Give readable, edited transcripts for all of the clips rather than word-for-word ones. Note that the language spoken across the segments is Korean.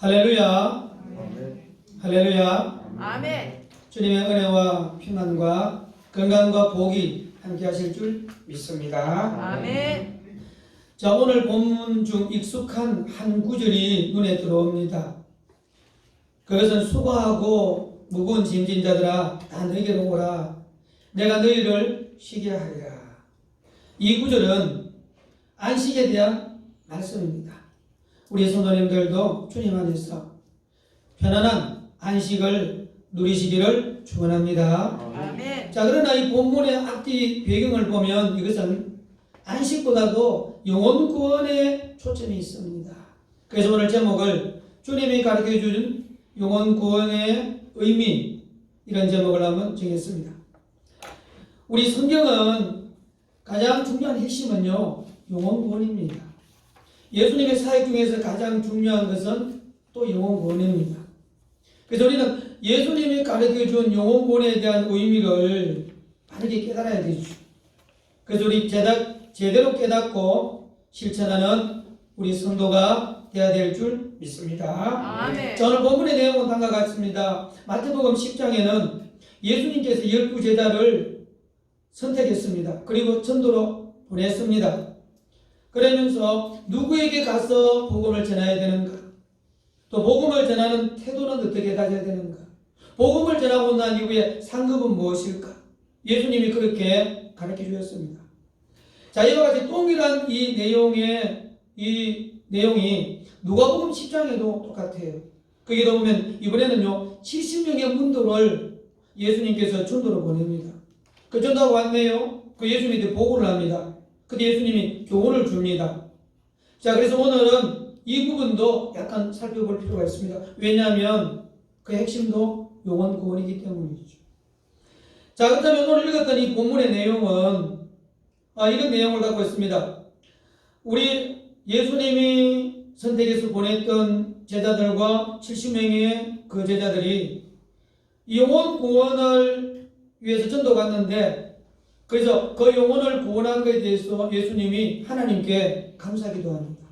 할렐루야. 아멘. 할렐루야. 아멘. 주님의 은혜와 평안과 건강과 복이 함께 하실 줄 믿습니다. 아멘. 자, 오늘 본문 중 익숙한 한 구절이 눈에 들어옵니다. 그것은 수고하고 무거운 짐진 자들아 다 너희에게로 오라. 내가 너희를 쉬게 하리라. 이 구절은 안식에 대한 말씀입니다. 우리 성도님들도 주님 안에서 편안한 안식을 누리시기를 축원합니다. 아멘. 자, 그러나 이 본문의 앞뒤 배경을 보면 이것은 안식보다도 영혼 구원에 초점이 있습니다. 그래서 오늘 제목을 주님이 가르쳐 준 영혼 구원의 의미, 이런 제목을 한번 정했습니다. 우리 성경은 가장 중요한 핵심은요, 영혼 구원입니다. 예수님의 사역 중에서 가장 중요한 것은 또 영혼 구원입니다. 그래서 우리는 예수님이 가르쳐 준 영혼 구원에 대한 의미를 바르게 깨달아야 되죠. 그래서 우리 제대로 깨닫고 실천하는 우리 성도가 되어야 될 줄 믿습니다. 아멘. 자, 오늘 본문의 내용은 다음과 같습니다. 마태복음 10장에는 예수님께서 12제자를 선택했습니다. 그리고 전도로 보냈습니다. 그러면서 누구에게 가서 복음을 전해야 되는가? 또 복음을 전하는 태도는 어떻게 가져야 되는가? 복음을 전하고 난 이후에 상급은 무엇일까? 예수님이 그렇게 가르쳐 주셨습니다. 자, 이와 같이 동일한 이 내용이 누가복음 10장에도 똑같아요. 거기에 보면 이번에는요 70명의 문도를 예수님께서 전도로 보냅니다. 그 전도하고 왔네요. 그 예수님한테 보고를 합니다. 그때 예수님이 교훈을 줍니다. 자, 그래서 오늘은 이 부분도 약간 살펴볼 필요가 있습니다. 왜냐하면 그 핵심도 영혼 구원이기 때문이죠. 자, 그렇다면 오늘 읽었던 이 본문의 내용은 이런 내용을 갖고 있습니다. 우리 예수님이 선택해서 보냈던 제자들과 70명의 그 제자들이 영혼 구원을 위해서 전도 갔는데, 그래서 그 영혼을 구원한 것에 대해서 예수님이 하나님께 감사기도 합니다.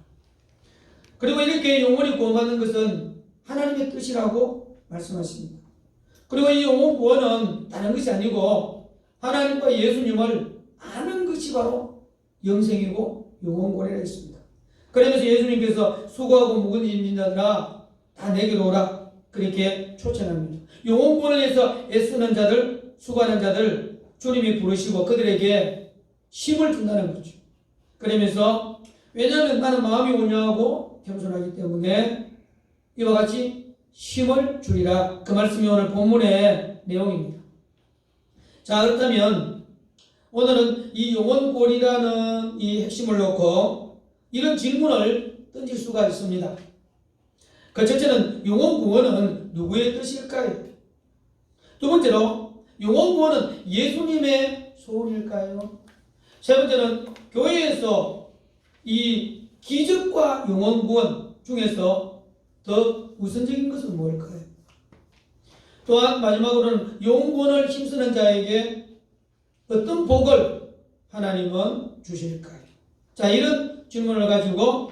그리고 이렇게 영혼이 구원받는 것은 하나님의 뜻이라고 말씀하십니다. 그리고 이 영혼 구원은 다른 것이 아니고 하나님과 예수님을 아는 것이 바로 영생이고 영혼 구원이라 했습니다. 그러면서 예수님께서 수고하고 무거운 짐진 자들아 다 내게로 오라, 그렇게 초청합니다. 영혼 구원을 위해서 애쓰는 자들, 수고하는 자들 주님이 부르시고 그들에게 힘을 준다는 거죠. 그러면서 왜냐하면 나는 마음이 온유하고 겸손하기 때문에 이와 같이 힘을 주리라. 그 말씀이 오늘 본문의 내용입니다. 자, 그렇다면 오늘은 이 영혼 구원이라는 이 핵심을 놓고 이런 질문을 던질 수가 있습니다. 그 첫째는 영혼 구원은 누구의 뜻일까요? 두 번째로 영혼 구원은 예수님의 소원일까요? 세 번째는 교회에서 이 기적과 영혼 구원 중에서 더 우선적인 것은 뭘까요? 또한 마지막으로는 영혼 구원을 힘쓰는 자에게 어떤 복을 하나님은 주실까요? 자, 이런 질문을 가지고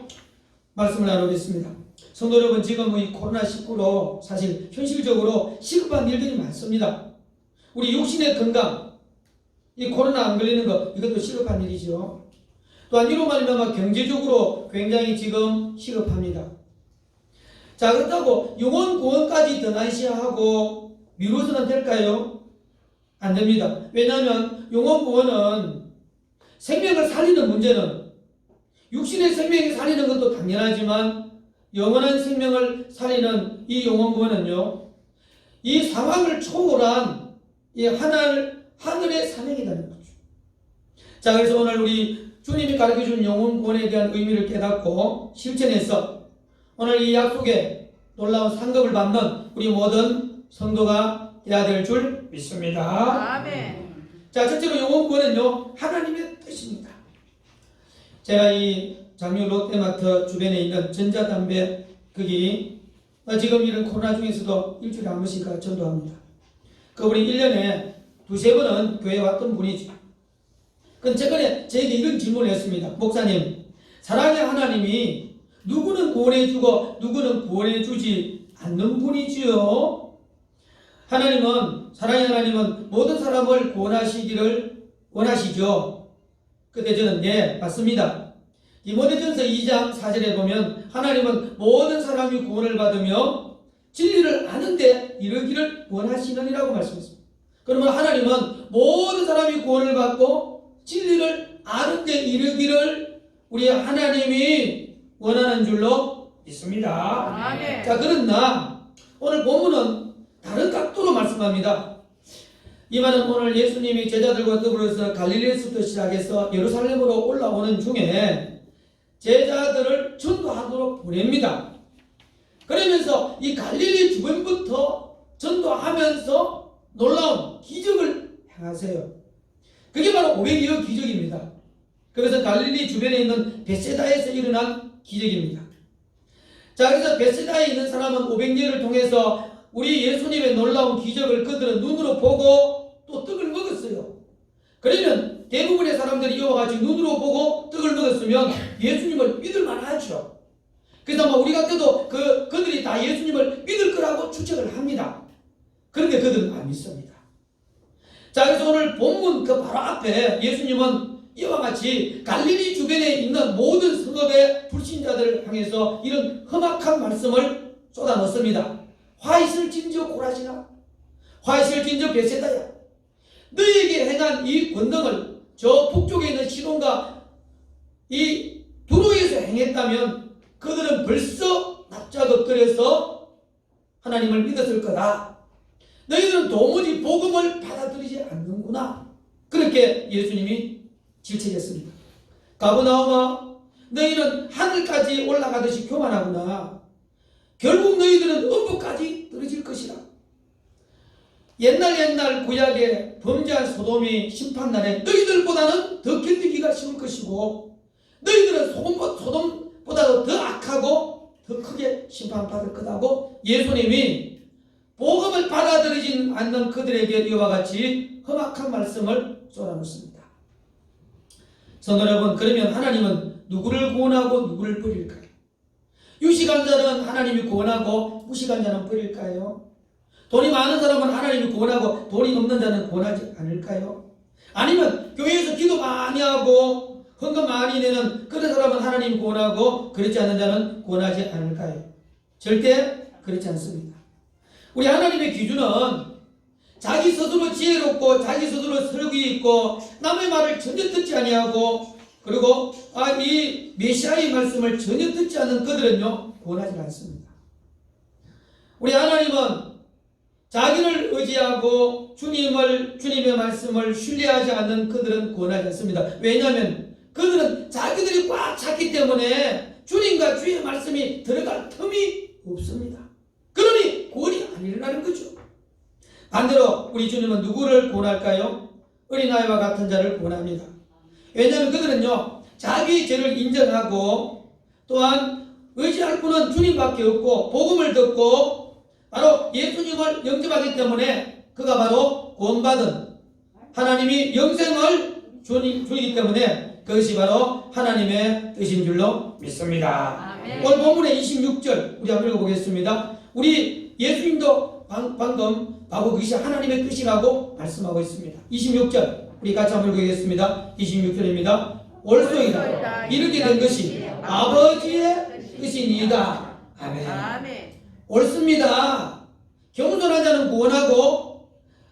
말씀을 나누겠습니다. 성도 여러분, 지금 이 코로나19로 사실 현실적으로 시급한 일들이 많습니다. 우리 육신의 건강, 이 코로나 안 걸리는 것, 이것도 시급한 일이죠. 또한 이로 말미암아 경제적으로 굉장히 지금 시급합니다. 자, 그렇다고 영혼 구원까지 더 난시하고 미루어서는 될까요? 안 됩니다. 왜냐하면 영혼 구원은 생명을 살리는 문제는 육신의 생명을 살리는 것도 당연하지만 영원한 생명을 살리는 이 영혼 구원은요, 이 상황을 초월한 이 하늘의 사명이라는 거죠. 자, 그래서 오늘 우리 주님이 가르쳐준 영혼 구원에 대한 의미를 깨닫고 실천해서 오늘 이 약속에 놀라운 상급을 받는 우리 모든 성도가 되어야 될 줄 믿습니다. 아멘. 자, 첫째로 영혼 구원은요, 하나님의 뜻입니다. 제가 이 장류 롯데마트 주변에 있는 전자담배 거기 지금 이런 코로나 중에서도 일주일에 한 번씩 전도합니다. 우리 1년에 두세 번은 교회에 왔던 분이죠. 근데 최근에 저에게 이런 질문을 했습니다. 목사님, 사랑의 하나님이 누구는 구원해주고 누구는 구원해주지 않는 분이지요. 사랑의 하나님은 모든 사람을 구원하시기를 원하시죠. 그때 저는 네, 맞습니다. 디모데전서 2장 4절에 보면 하나님은 모든 사람이 구원을 받으며 진리를 아는데 이르기를 원하시느니라고 말씀했습니다. 그러면 하나님은 모든 사람이 구원을 받고 진리를 아는데 이르기를 우리 하나님이 원하는 줄로 믿습니다. 아멘. 자, 그러나 오늘 본문은 다른 각도로 말씀합니다. 이 말은 오늘 예수님이 제자들과 더불어서 갈릴리에서부터 시작해서 예루살렘으로 올라오는 중에 제자들을 전도하도록 보냅니다. 그러면서 이 갈릴리 주변부터 전도하면서 놀라운 기적을 행하세요. 그게 바로 500여 기적입니다. 그래서 갈릴리 주변에 있는 벳세다에서 일어난 기적입니다. 자, 그래서 벳세다에 있는 사람은 500여를 통해서 우리 예수님의 놀라운 기적을 그들은 눈으로 보고 또 떡을 먹었어요. 그러면 대부분의 사람들이 이와 같이 눈으로 보고 떡을 먹었으면 예수님을 믿을 만하죠. 그래서 우리 같아도 그들이 다 예수님을 믿을 거라고 추측을 합니다. 그런데 그들은 안 믿습니다. 자, 그래서 오늘 본문 그 바로 앞에 예수님은 이와 같이 갈릴리 주변에 있는 모든 성읍의 불신자들을 향해서 이런 험악한 말씀을 쏟아넣습니다. 화 있을진저 고라지나, 화 있을진저 벳세다야, 너희에게 행한 이 권능을 저 북쪽에 있는 시돈과 이 두로에서 행했다면 그들은 벌써 납작 엎드려서 하나님을 믿었을 거다. 너희들은 도무지 복음을 받아들이지 않는구나. 그렇게 예수님이 질책했습니다. 가버나움아, 너희는 하늘까지 올라가듯이 교만하구나. 결국 너희들은 음부까지 떨어질 것이라. 옛날 구약의 범죄한 소돔이 심판날에 너희들보다는 더 견디기가 쉬울 것이고 너희들은 소돔보다도 더 악하고 더 크게 심판받을 거다고 예수님이 복음을 받아들이지 않는 그들에게 이와 같이 험악한 말씀을 쏟아놓습니다. 성도 여러분, 그러면 하나님은 누구를 구원하고 누구를 버릴까요? 유식한 자는 하나님이 구원하고 무식한 자는 버릴까요? 돈이 많은 사람은 하나님이 구원하고 돈이 없는 자는 구원하지 않을까요? 아니면 교회에서 기도 많이 하고 헌금 많이 내는 그런 사람은 하나님이 구원하고 그렇지 않는 자는 구원하지 않을까요? 절대 그렇지 않습니다. 우리 하나님의 기준은 자기 스스로 지혜롭고 자기 스스로 설기 있고 남의 말을 전혀 듣지 아니하고 그리고 이 메시아의 말씀을 전혀 듣지 않는 그들은요 구원하지 않습니다. 우리 하나님은 자기를 의지하고 주님의 말씀을 신뢰하지 않는 그들은 구원하지 않습니다. 왜냐하면 그들은 자기들이 꽉 찼기 때문에 주님과 주의 말씀이 들어갈 틈이 없습니다. 그러니 구원이 안 일어나는 거죠. 반대로 우리 주님은 누구를 구원할까요? 어린아이와 같은 자를 구원합니다. 왜냐하면 그들은요 자기 죄를 인정하고 또한 의지할 분은 주님밖에 없고 복음을 듣고 바로 예수님을 영접하기 때문에 그가 바로 구원받은 하나님이 영생을 주기 때문에 그것이 바로 하나님의 뜻인 줄로 믿습니다. 아멘. 오늘 본문의 26절 우리 한번 읽어보겠습니다. 우리 예수님도 방금 바로 그것이 하나님의 뜻이라고 말씀하고 있습니다. 26절 우리 같이 한번 읽겠습니다. 26절입니다. 올소이다 이렇게 된 것이 아버지의 뜻이니이다. 아멘. 아멘. 옳습니다. 겸손한 자는 구원하고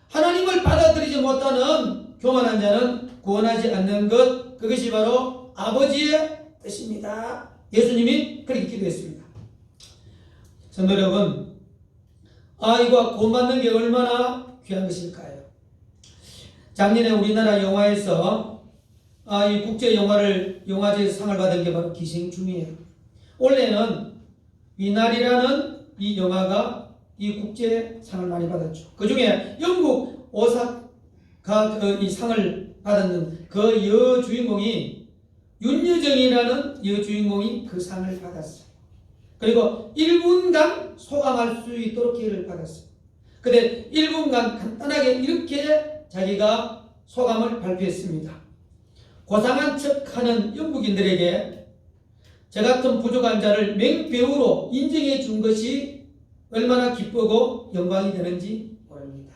하나님을 받아들이지 못하는 교만한 자는 구원하지 않는 것, 그것이 바로 아버지의 뜻입니다. 예수님이 그렇게 기도했습니다. 성도 여러분, 아이가 구원받는 게 얼마나 귀한 것일까요? 작년에 우리나라 영화에서 이 국제 영화제에서 상을 받은 게 바로 기생충이에요. 올해는 미나리라는 이 영화가 이 국제상을 많이 받았죠. 그 중에 영국 오사카 이 상을 받았는 그 여주인공이 윤여정이라는 여주인공이 그 상을 받았어요. 그리고 1분간 소감할 수 있도록 기회를 받았어요. 근데 1분간 간단하게 이렇게 자기가 소감을 발표했습니다. 고상한 척하는 영국인들에게 저 같은 부족한 자를 맹배우로 인정해 준 것이 얼마나 기쁘고 영광이 되는지 모릅니다.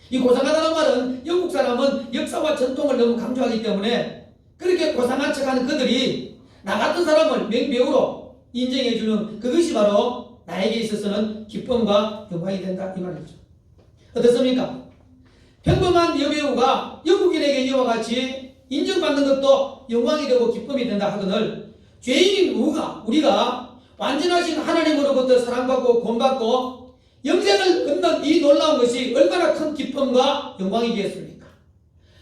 이 고상하다는 말은 영국 사람은 역사와 전통을 너무 강조하기 때문에 그렇게 고상한 척하는 그들이 나 같은 사람을 맹배우로 인정해 주는 그것이 바로 나에게 있어서는 기쁨과 영광이 된다 이 말이죠. 어떻습니까? 평범한 여배우가 영국인에게 이와 같이 인정받는 것도 영광이 되고 기쁨이 된다 하거늘 죄인인 우리가 완전하신 하나님으로부터 사랑받고 구원받고 영생을 얻는 이 놀라운 것이 얼마나 큰 기쁨과 영광이겠습니까?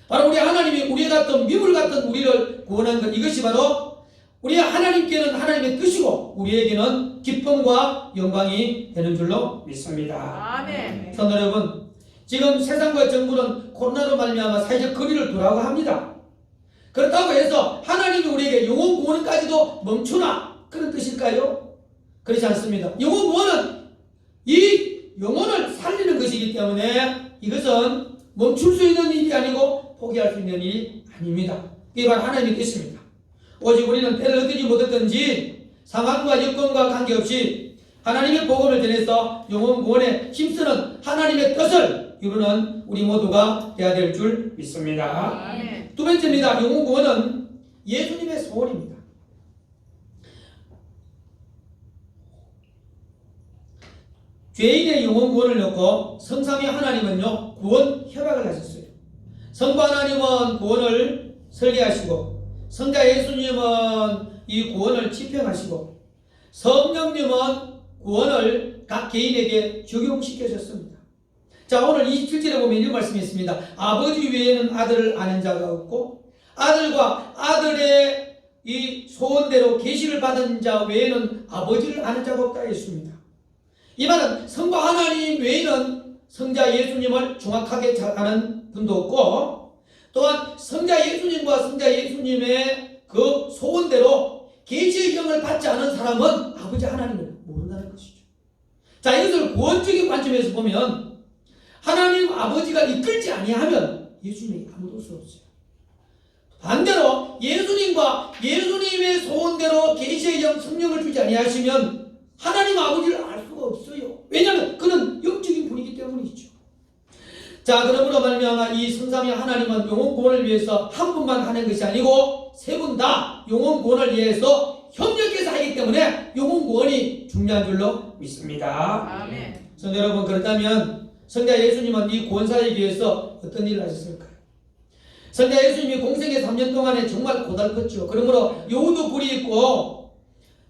바로 우리 하나님이 우리 같은 미물 같은 우리를 구원한 것, 이것이 바로 우리 하나님께는 하나님의 뜻이고 우리에게는 기쁨과 영광이 되는 줄로 믿습니다. 아멘. 성도 여러분, 지금 세상과 정부는 코로나로 말미암아 사회적 거리를 두라고 합니다. 그렇다고 해서 하나님이 우리에게 영혼 구원까지도 멈추나 그런 뜻일까요? 그렇지 않습니다. 영혼 구원은 이 영혼을 살리는 것이기 때문에 이것은 멈출 수 있는 일이 아니고 포기할 수 있는 일이 아닙니다. 이게 바로 하나님의 뜻입니다. 오직 우리는 때를 얻든지 못했든지 상황과 여건과 관계없이 하나님의 복음을 전해서 영혼 구원에 힘쓰는 하나님의 뜻을 이루는 우리 모두가 되어야 될 줄 믿습니다. 아멘. 두 번째입니다. 영혼 구원은 예수님의 소원입니다. 죄인의 영혼 구원을 놓고 성삼위 하나님은요 구원 협약을 하셨어요. 성부 하나님은 구원을 설계하시고 성자 예수님은 이 구원을 집행하시고 성령님은 구원을 각 개인에게 적용시켜줬습니다. 자, 오늘 27절에 보면 이런 말씀이 있습니다. 아버지 외에는 아들을 아는 자가 없고 아들과 아들의 이 소원대로 계시를 받은 자 외에는 아버지를 아는 자가 없다 했습니다. 이 말은 성부 하나님 외에는 성자 예수님을 정확하게 잘 아는 분도 없고 또한 성자 예수님과 성자 예수님의 그 소원대로 계시의 영을 받지 않은 사람은 아버지 하나님을 모른다는 것이죠. 자, 이것을 구원적인 관점에서 보면 하나님 아버지가 이끌지 아니하면 예수님이 아무도 올 수 없어요. 반대로 예수님과 예수님의 소원대로 계시의 영 성령을 주지 아니하시면 하나님 아버지를 알 수가 없어요. 왜냐하면 그는 영적인 분이기 때문이죠. 자, 그러므로 말미암아 이 성삼위 하나님은 영혼 구원을 위해서 한 분만 하는 것이 아니고 세 분 다 영혼 구원을 위해서 협력해서 하기 때문에 영혼 구원이 중요한 줄로 믿습니다. 아멘. 성도 여러분, 그렇다면 성자 예수님은 이 구원사에 위해서 어떤 일을 하셨을까요? 성자 예수님이 공생의 3년 동안에 정말 고달팠죠. 그러므로 여우도 굴이 있고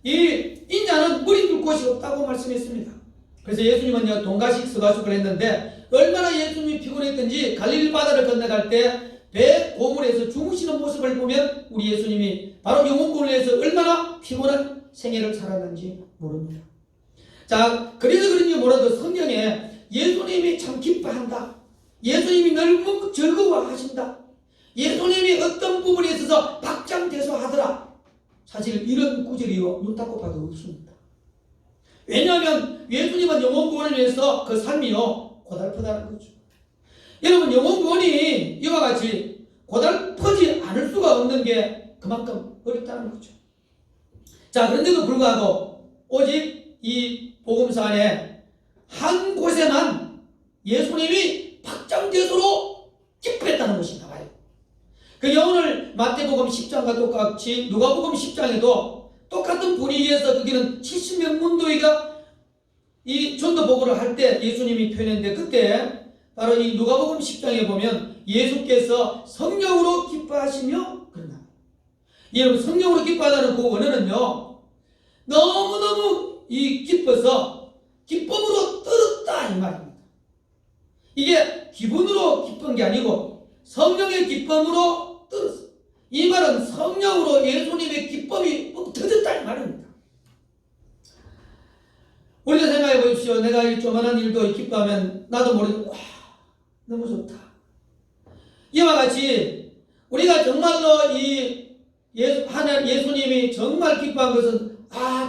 이 인자는 머리 둘 곳이 없다고 말씀했습니다. 그래서 예수님은 동가식 서가식을 했는데 얼마나 예수님이 피곤했던지 갈릴리 바다를 건너갈 때 배 고물에서 주무시는 모습을 보면 우리 예수님이 바로 영혼구원을 위해서 얼마나 피곤한 생애를 살았는지 모릅니다. 자, 그래서 그런지 몰라도 성경에 예수님이 참 기뻐한다, 예수님이 너무 즐거워하신다, 예수님이 어떤 부분에 있어서 박장대소하더라, 사실 이런 구절이요 눈 닫고 봐도 없습니다. 왜냐하면 예수님은 영혼구원을 위해서 그 삶이요 고달프다는 거죠. 여러분, 영혼구원이 이와 같이 고달프지 않을 수가 없는 게 그만큼 어렵다는 거죠. 자, 그런데도 불구하고 오직 이 복음서 안에 한 곳에만 예수님이 박장대소로 기뻐했다는 것이 나와요. 그게 오늘 마태복음 10장과 똑같이 누가복음 10장에도 똑같은 분위기에서 거기는 70명 문도회가 이 전도 보고를 할 때 예수님이 표현했는데 그때 바로 이 누가복음 10장에 보면 예수께서 성령으로 기뻐하시며 그러나 여러분, 성령으로 기뻐하다는 그 원어는요 너무너무 이 기뻐서 기쁨으로 떨었다 이 말입니다. 이게 기분으로 기쁜 게 아니고 성령의 기쁨으로 떨었어. 이 말은 성령으로 예수님의 기쁨이 터졌다 이 말입니다. 우리가 생각해 보십시오. 내가 이 조만한 일도 기뻐하면 나도 모르게 와 너무 좋다. 이와 같이 우리가 정말로 이 예수님이 정말 기뻐한 것은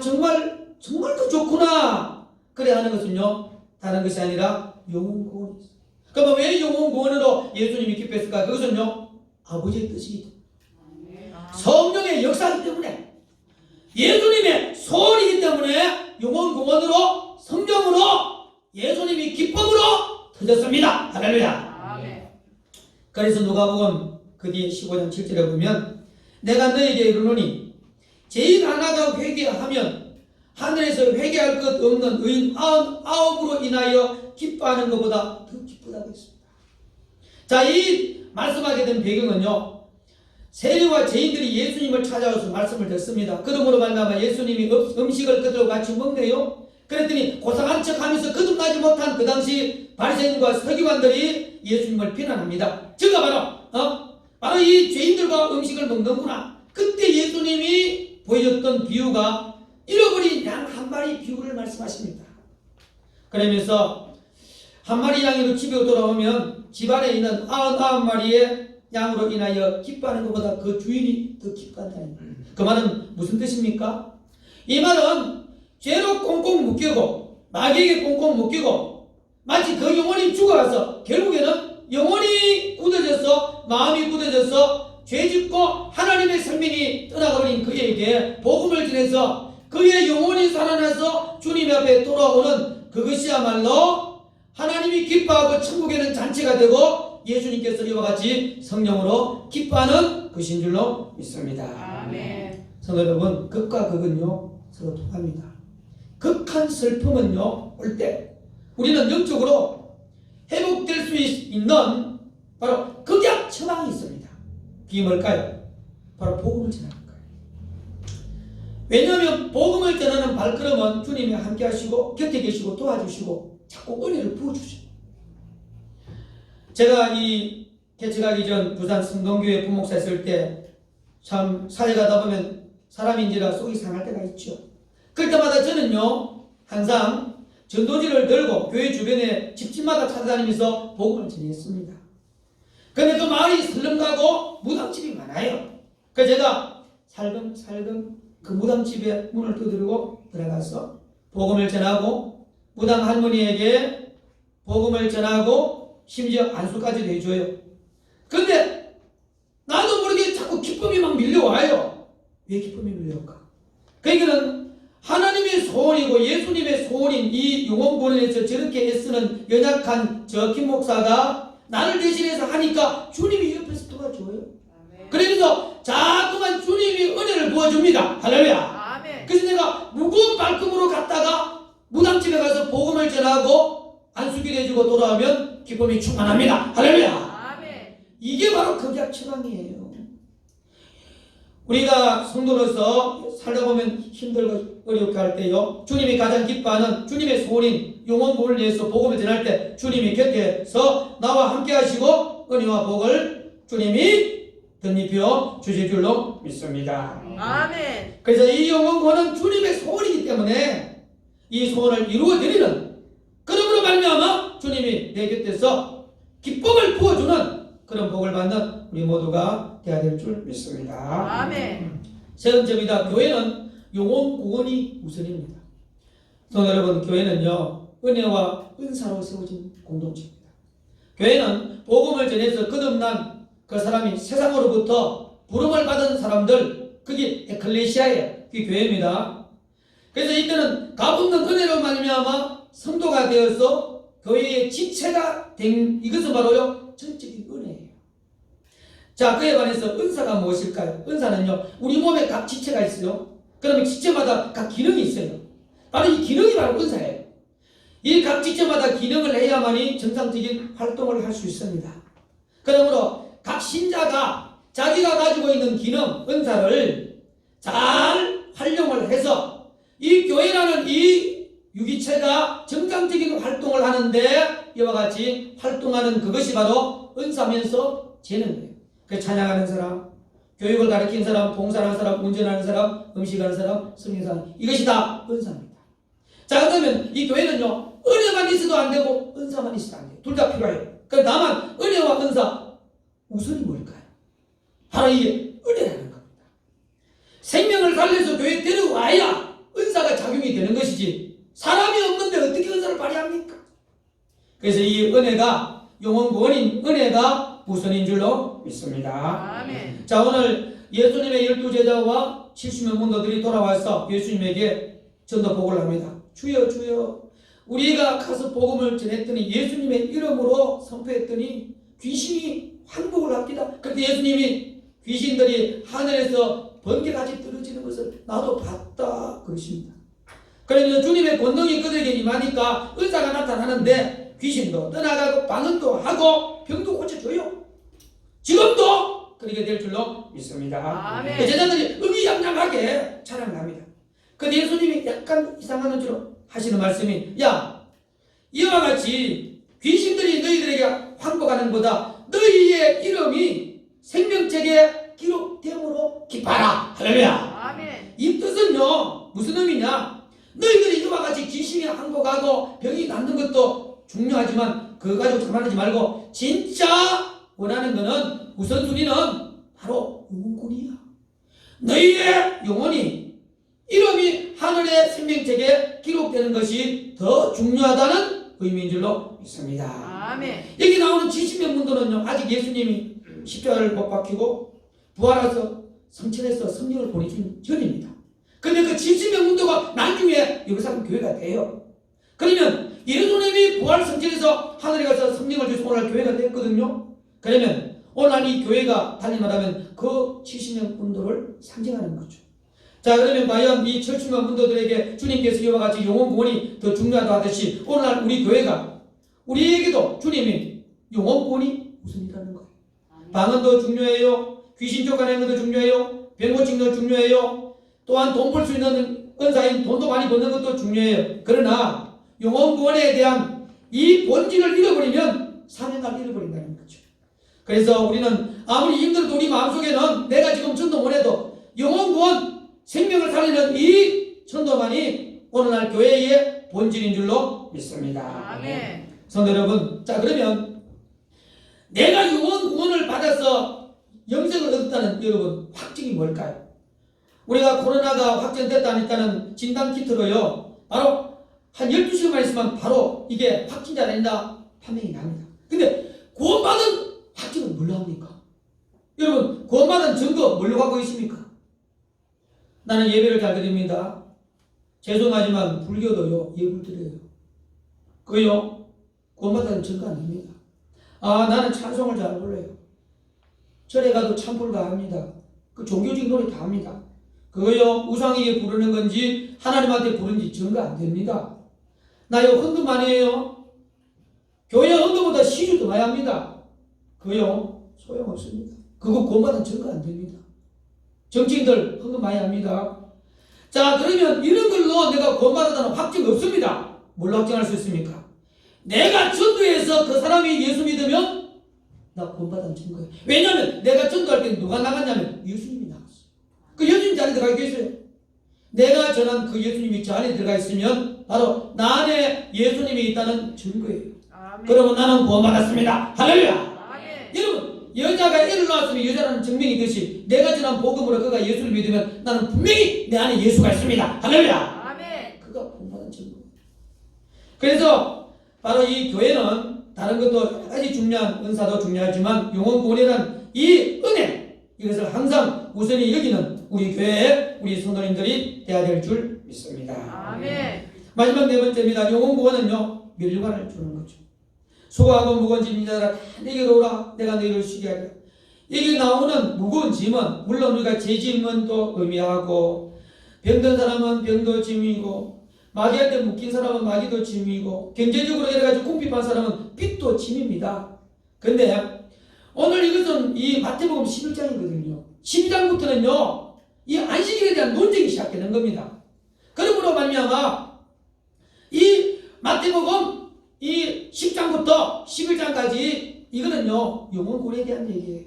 정말 그 좋구나 그래 하는 것은요 다른 것이 아니라 영혼 구원이었어요. 그러면 왜 영혼 구원으로 예수님이 기뻐했을까? 그것은요 아버지의 뜻이기 때문에 성령의 역사이기 때문에 예수님의 소원이기 때문에 영혼 구원으로 성령으로 예수님이 기쁨으로 터졌습니다. 할렐루야. 아멘. 그래서 누가복음 그 뒤에 15장 7절에 보면 내가 너에게 이르노니 죄인 하나가 회개하면 하늘에서 회개할 것 없는 의인 99으로 인하여 기뻐하는 것보다 더 기쁘다고 했습니다. 자, 이 말씀하게 된 배경은요, 세리와 죄인들이 예수님을 찾아와서 말씀을 듣습니다. 그러므로 말미암아 예수님이 음식을 그들과 같이 먹네요. 그랬더니 고상한 척하면서 거듭나지 못한 그 당시 바리새인과 서기관들이 예수님을 비난합니다. 저가 바로 이 죄인들과 음식을 먹는구나. 그때 예수님이 보여줬던 비유가 잃어버린 양 한 마리 비유를 말씀하십니다. 그러면서 한 마리 양으로 집에 돌아오면 집안에 있는 99마리의 양으로 인하여 기뻐하는 것보다 그 주인이 더 기뻐한다는 거예요. 그 말은 무슨 뜻입니까? 이 말은 죄로 꽁꽁 묶이고 마귀에게 꽁꽁 묶이고 마치 그 영혼이 죽어가서 결국에는 영혼이 굳어져서 마음이 굳어져서 죄짓고 하나님의 생명이 떠나가버린 그에게 복음을 전해서 그의 영혼이 살아나서 주님 앞에 돌아오는 그것이야말로 하나님이 기뻐하고 천국에는 잔치가 되고 예수님께서 이와 같이 성령으로 기뻐하는 것인 줄로 믿습니다. 아멘. 성도 여러분, 극과 극은요 서로 통합니다. 극한 슬픔은요 올 때 우리는 영적으로 회복될 수 있는 바로 극약 처방이 있습니다. 그게 뭘까요? 바로 복음을 전하는 거예요. 왜냐하면 복음을 전하는 발걸음은 주님이 함께 하시고 곁에 계시고 도와주시고 자꾸 은혜를 부어주시고, 제가 이 개척하기 전 부산 성동교회 부목사 했을 때 참 사회가다 보면 사람인지라 속이 상할 때가 있죠. 그럴 때마다 저는요 항상 전도지를 들고 교회 주변에 집집마다 찾아다니면서 복음을 전했습니다. 근데 그 마을이 설렁가고 무당집이 많아요. 그래서 제가 살금 그 무당집에 문을 두드리고 들어가서 복음을 전하고 무당 할머니에게 복음을 전하고 심지어 안수까지도 해줘요. 근데 나도 모르게 자꾸 기쁨이 막 밀려와요. 왜 기쁨이 밀려올까? 그러니까는 하나님의 소원이고 예수님의 소원인 이 영혼 구원에서 저렇게 애쓰는 연약한 저 김 목사가 나를 대신해서 하니까 주님이 옆에서 도와줘요. 그러면서 자꾸만 주님이 은혜를 부어줍니다. 할렐루야. 아멘. 그래서 내가 무거운 발걸음으로 갔다가 무당집에 가서 복음을 전하고 안수기도 해주고 돌아오면 기쁨이 충만합니다. 할렐루야. 이게 바로 극약 처방이에요. 우리가 성도로서 살다 보면 힘들고 어렵게 할 때요, 주님이 가장 기뻐하는 주님의 소원인 영혼 구원을 위해서 복음을 전할 때 주님이 곁에서 나와 함께 하시고 은혜와 복을 주님이 덧입혀 주실 줄로 믿습니다. 아멘. 그래서 이 영혼 구원은 주님의 소원이기 때문에 이 소원을 이루어드리는, 그러므로 말미암아 주님이 내 곁에서 기쁨을 부어주는 그런 복을 받는 우리 모두가 되어야 될 줄 믿습니다. 아멘. 세 번째입니다. 교회는 영혼 구원이 우선입니다. 성도 여러분, 교회는요 은혜와 은사로 세워진 공동체입니다. 교회는 복음을 전해서 거듭난 그 사람이 세상으로부터 부름을 받은 사람들, 그게 에클레시아예요. 그게 교회입니다. 그래서 이때는 값없는 은혜로 말미암아 성도가 되어서 교회의 지체가 된, 이것은 바로요 전적인 은혜예요. 자, 그에 반해서 은사가 무엇일까요? 은사는요 우리 몸에 각 지체가 있어요. 그러면 지체마다 각 기능이 있어요. 바로 이 기능이 바로 은사예요. 이 각 지체마다 기능을 해야만이 정상적인 활동을 할 수 있습니다. 그러므로 각 신자가 자기가 가지고 있는 기능, 은사를 잘 활용을 해서 이 교회라는 이 유기체가 정상적인 활동을 하는데 이와 같이 활동하는 그것이 바로 은사면서 재능이에요. 그 찬양하는 사람, 교육을 가르치는 사람, 봉사하는 사람, 운전하는 사람, 음식하는 사람, 섬기는 사람, 이것이 다 은사입니다. 자, 그러면 이 교회는요 은혜만 있어도 안 되고 은사만 있어도 안 돼요. 둘 다 필요해요. 그럼 다만 은혜와 은사 우선이 뭘까요? 바로 이 은혜라는 겁니다. 생명을 살려서 교회에 데려와야 은사가 작용이 되는 것이지 사람이 없는데 어떻게 은사를 발휘합니까? 그래서 이 은혜가 영혼 구원인 은혜가 우선인 줄로 믿습니다. 아멘. 자, 오늘 예수님의 12제자와 70명 문도들이 돌아와서 예수님에게 전도 보고를 합니다. 주여 주여, 우리가 가서 복음을 전했더니 예수님의 이름으로 선포했더니 귀신이 항복을 합니다. 그런데 예수님이 귀신들이 하늘에서 번개같이 떨어지는 것을 나도 봤다 그러십니다. 그러면 주님의 권능이 그들에게 임하니까 의사가 나타나는데 귀신도 떠나가고 방언도 하고 병도 고쳐줘요. 지금도 그렇게 될 줄로 믿습니다. 제자들이 의기양양하게 자랑을 합니다. 근데 예수님이 약간 이상한 줄 하시는 말씀이, 야, 이와 같이 귀신들이 너희들에게 항복하는 보다 너희의 이름이 생명책에 기록됨으로 기뻐하라. 할렐루야. 이 뜻은요, 무슨 의미냐? 너희들이 이와 같이 귀신이 항복하고 병이 낫는 것도 중요하지만 그거 가지고 자만하지 말고 진짜 원하는 거는 우선순위는 바로 영혼군이야. 너희의 영혼이 이름이 하늘의 생명책에 기록되는 것이 더 중요하다는 의미인 줄로 믿습니다. 아멘. 여기 나오는 70명 문도는요, 아직 예수님이 십자가를 못 박히고 부활해서 성천에서 성령을 보내준 전입니다. 그런데 그 70명 문도가 나중에 예루살렘 교회가 돼요. 그러면 예루살렘이 부활 성천에서 하늘에 가서 성령을 주셔서 오늘 교회가 됐거든요. 그러면 오늘 이 교회가 달리 말하면 그 70명 문도를 상징하는 거죠. 자, 그러면 과연 이 70명 문도들에게 주님께서 이와 같이 영혼 구원이 더 중요하다 하듯이 오늘날 우리 교회가 우리에게도 주님이 영혼 구원이 우선이라는 거예요. 방언도 중요해요. 귀신 쫓아내는 것도 중요해요. 병 고치는 것도 중요해요. 또한 돈 벌 수 있는 은사인 돈도 많이 버는 것도 중요해요. 그러나 영혼 구원에 대한 이 본질을 잃어버리면 사명감을 잃어버린다는 거죠. 그래서 우리는 아무리 힘들어도 우리 마음속에는 내가 지금 전도 못해도 영혼 구원, 생명을 살리는 이 전도만이 오늘날 교회의 본질인 줄로 믿습니다. 아멘. 성도 여러분, 자, 그러면 내가 영혼 구원을 받아서 영생을 얻었다는 여러분 확증이 뭘까요? 우리가 코로나가 확진됐다 안 했다는 진단키트로요, 바로 한 12시간만 있으면 바로 이게 확진자 아니다 판명이 납니다. 근데 구원받은 확증은 뭘로 합니까? 여러분, 구원받은 증거 뭘로 갖고 있습니까? 나는 예배를 잘 드립니다. 죄송하지만 불교도요, 예불 드려요. 그요, 구원받은 증거 아닙니다. 아, 나는 찬송을 잘 불러요. 절에 가도 찬불 다 합니다. 그 종교적인 노래 다 합니다. 그거요, 우상에게 부르는 건지 하나님한테 부르는지 증거 안 됩니다. 나요, 헌금 많이 해요. 교회 헌금보다 시주 더 많이 합니다. 그거요, 소용없습니다. 그거 구원받은 증거 안 됩니다. 정치인들 헌금 많이 합니다. 자, 그러면 이런 걸로 내가 구원받았다는 확증 없습니다. 뭘로 확증할 수 있습니까? 내가 전도해서 그 사람이 예수 믿으면 나 구원받은 증거예요. 왜냐하면 내가 전도할 때 누가 나갔냐면 예수님이 나갔어요. 그 예수님 자리에 들어가 계세요. 내가 전한 그 예수님이 저 안에 들어가 있으면 바로 나 안에 예수님이 있다는 증거예요. 아멘. 그러면 나는 구원받았습니다. 할렐루야. 아멘. 여러분, 여자가 애를 낳았으면 여자라는 증명이 있듯이 내가 전한 복음으로 그가 예수를 믿으면 나는 분명히 내 안에 예수가 있습니다. 할렐루야. 아멘. 그가 구원받은 증거. 그래서 바로 이 교회는 다른 것도 여러 가지 중요한 은사도 중요하지만 영혼 구원이라는 이 은혜, 이것을 항상 우선히 여기는 우리 교회에 우리 성도님들이 돼야 될 줄 믿습니다. 아멘. 마지막 네 번째입니다. 영혼 구원은요, 멸류관을 주는 거죠. 수고하고 무거운 짐진 자들아 다 내게로 오라, 내가 너희를 쉬게 하리라. 여기 나오는 무거운 짐은 물론 우리가 죄짐은 또 의미하고, 병든 사람은 병도 짐이고, 마귀할 때 묶인 사람은 마귀도 짐이고, 경제적으로 여러 가지 궁핍한 사람은 빚도 짐입니다. 근데 오늘 이것은 이 마태복음 11장이거든요. 12장부터는요, 이 안식일에 대한 논쟁이 시작되는 겁니다. 그러므로 말미암아 이 마태복음 이 10장부터 11장까지 이거는요, 영혼구원에 대한 얘기예요.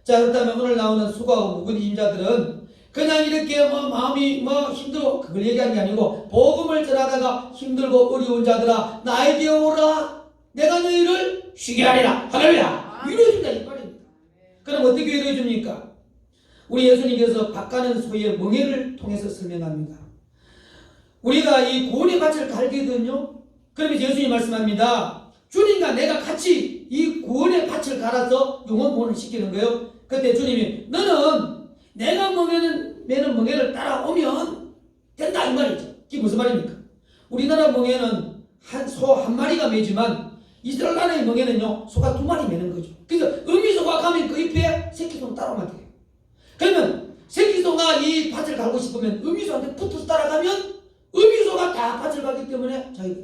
자, 그렇다면 오늘 나오는 수고하고 무거운 짐자들은 그냥 이렇게 마음이 힘들고 그걸 얘기하는 게 아니고, 복음을 전하다가 힘들고 어려운 자들아 나에게 오라, 내가 너희를 쉬게 하리라. 할렐루야. 위로해준다 이 말입니다. 그럼 어떻게 위로해줍니까? 우리 예수님께서 밭가는 소의 멍에를 통해서 설명합니다. 우리가 이 구원의 밭을 갈기거든요. 그러면 예수님 말씀합니다. 주님과 내가 같이 이 구원의 밭을 갈아서 영혼 구원을 시키는 거예요. 그때 주님이 너는 내가 먹는 매는 멍에를 따라오면 된다 이 말이죠. 이게 무슨 말입니까? 우리나라 멍에는 소 한 마리가 매지만 이스라엘 나라의 멍에는요 소가 2마리 매는 거죠. 그래서 어미소가 가면 그 옆에 새끼소는 따라오면 돼요. 그러면 새끼소가 이 밭을 가고 싶으면 어미소한테 붙어서 따라가면 어미소가 다 밭을 가기 때문에 자기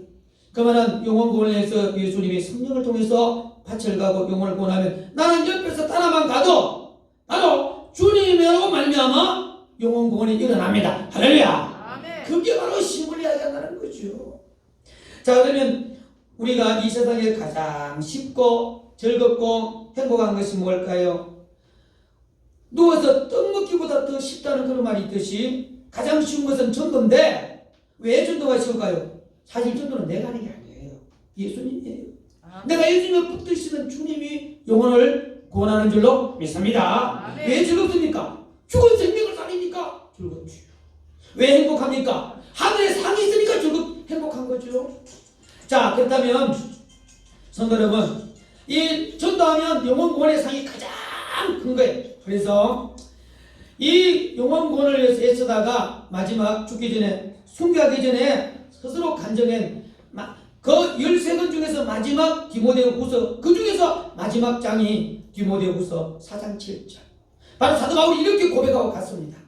그러면 영혼 구원에서 예수님이 성령을 통해서 밭을 가고 영혼을 구원하면 나는 옆에서 따라만 가도 나도 주님이라고 말미암아 영혼 구원이 일어납니다. 할렐루야. 아멘. 그게 바로 신분을 이야기한다는 거죠. 자, 그러면 우리가 이 세상에 가장 쉽고 즐겁고 행복한 것이 뭘까요? 누워서 떡 먹기보다 더 쉽다는 그런 말이 있듯이 가장 쉬운 것은 전도인데 왜 전도가 쉬울까요? 사실 전도는 내가 하는 게 아니에요. 예수님이에요. 내가 예수님을 붙드시는 주님이 영혼을 구원하는 줄로 믿습니다. 아멘. 왜 즐겁습니까? 죽은 생명을 살리니까 즐겁죠. 왜 행복합니까? 하늘에 상이 있으니까 행복한 거죠. 자, 그렇다면 성도 여러분, 이 전도하면 영혼 구원의 상이 가장 큰 거예요. 그래서 이 영혼 구원을 위해서 애쓰다가 마지막 죽기 전에 순교하기 전에 스스로 간증한 그 13권 중에서 마지막 디모데후서 그 중에서 마지막 장이 디모데후서 4장 7절. 바로 사도 바울이 이렇게 고백하고 갔습니다.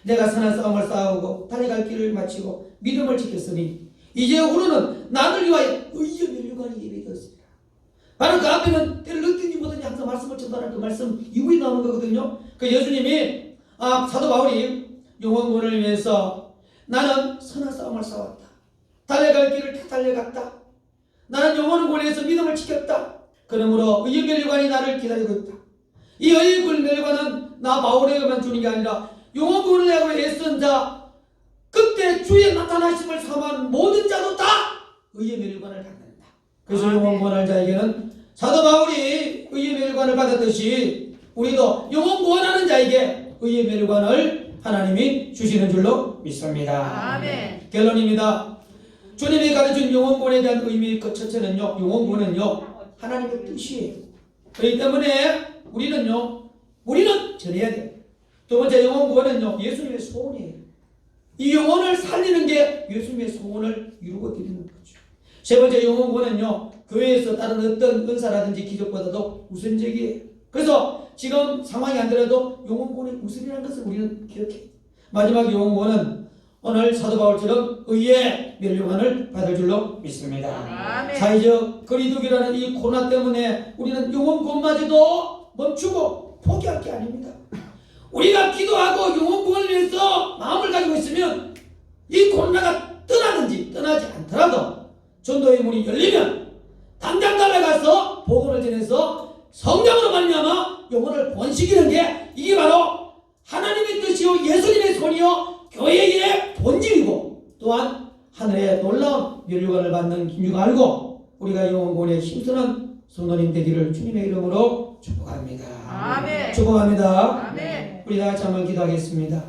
내가 선한 싸움을 싸우고 달려갈 길을 마치고 믿음을 지켰으니 이제 후로는 나를 위하여 의의 면류관이 예비되었습니다. 바로 그 앞에는 때를 넣든지 뭐든지 항상 말씀을 전달하는 그 말씀 이후에 나오는 거거든요. 그 예수님이 사도 바울이 영혼 구원을 위해서 나는 선한 싸움을 싸웠다. 달려갈 길을 다 달려갔다. 나는 영혼을 구원해서 믿음을 지켰다. 그러므로 의의 면류관이 나를 기다리고 있다. 이 의의 면류관은 나 바울에게만 주는 게 아니라 영혼 구원을 위하여 애쓴 자 그때 주의 나타나심을 삼은 모든 자도 다 의의 면류관을 받는다. 그래서 영혼 구원할 자에게는 사도 바울이 의의 면류관을 받았듯이 우리도 영혼 구원하는 자에게 의의 면류관을 하나님이 주시는 줄로 믿습니다. 아멘. 결론입니다. 주님이 가르친 영혼 구원에 대한 의미 그 첫째는요, 영혼 구원은요 하나님의 뜻이에요. 그렇기 때문에 우리는 전해야 돼요. 두 번째 영혼 구원은요 예수님의 소원이에요. 이 영혼을 살리는 게 예수님의 소원을 이루고 드리는 거죠. 세 번째 영혼 구원은요 교회에서 다른 어떤 은사라든지 기적보다도 우선적이에요. 그래서 지금 상황이 안 되더라도 영혼 구원이 우선이라는 것을 우리는 기억해요. 마지막 영혼 구원은 오늘 사도 바울처럼 의의 면류관을 받을 줄로 믿습니다. 아멘. 사회적 거리두기라는 이 코로나 때문에 우리는 영혼 구원마저도 멈추고 포기할 게 아닙니다. 우리가 기도하고 영혼 구원을 위해서 마음을 가지고 있으면 이 코로나가 떠나든지 떠나지 않더라도 전도의 문이 열리면 당장 달려가서 복음을 전해서 성령으로 말미암아 영혼을 구원시키는 게 이게 바로 하나님의 뜻이요 예수님의 손이요 교회의 본질이고 또한 하늘의 놀라운 면류관을 받는 이유가 알고 우리가 영혼 구원에 힘쓰는 성도님 되기를 주님의 이름으로 축복합니다. 아멘. 축복합니다. 아멘. 우리 다 같이 한번 기도하겠습니다.